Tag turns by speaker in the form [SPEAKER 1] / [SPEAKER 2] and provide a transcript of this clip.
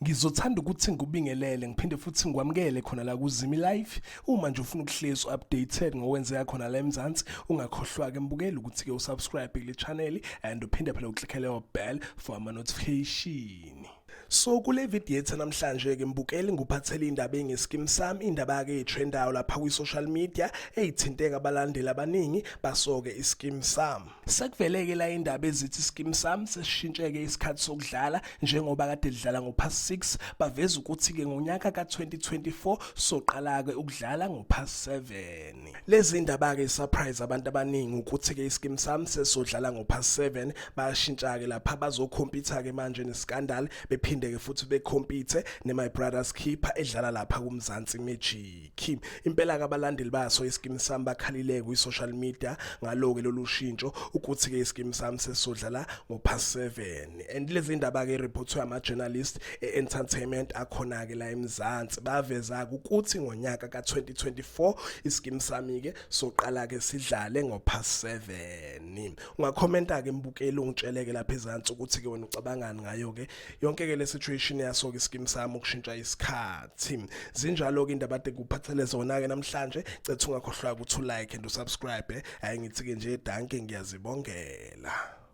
[SPEAKER 1] Ngizothanda ukuthi ngikubingelele ngiphinde futhi ngikwamukele khona la kuZimi Live. Uma nje ufuna ukuhlezi updated ngokwenzeka khona la eMzansi, ungakhohlwa ke mbukela ukuthi ke usubscribe kule channel and uphinde phela uclick leyo bell for ama notification. So kule video yethu namhlanje ke mbukeli nguphathele indaba engeSkeem Saam, indaba ke etrendayo lapha ku social media eyithinteka abalandeli abaningi basoke iSkeem Saam. Sekuvele ke la indaba ezithi iSkeem Saam sesishintsheke isikhathi sokudlala njengoba kade lidlala ngo-past 6 baveza ukuthi ke ngonyaka ka2024 soqala ke ukudlala ngo-past 7. Lezi indaba ke surprise abantu abaningi ukuthi ke iSkeem Saam sesodlala ngo-past 7 bayashintsha ke lapha bazokhompyutha ke manje nescandal bephinde ke futhi becompete neMy Brother's Keeper edlala lapha kuMzansi Magic. Impela kabalandeli baso iSkeem Saam bakhalile ku social media ngaloke lolu shintsho ukuthi ke iSkeem Saam sesodlala ngo-past 7 and lezi indaba ke reportwe ama journalist entertainment akhona ke la eMzansi baveza ukuthi ngonyaka ka2024 iSkeem Saam ke soqala ke sidlale ngo-past 7. Ungakhomenta ke mbukeli ungitsheleke lapha ezantsi ukuthi ke wena ucabangani ngayo ke yonke ke le situation yaso ke iSkeem Saam ukushintsha isikhathi. Zinjalo ke indaba ade kuphathele zona ke namhlanje cethu ungakhohlwa ukuthi ulike and usubscribe. Hayi ngithi ke nje danke ngiyazibongela.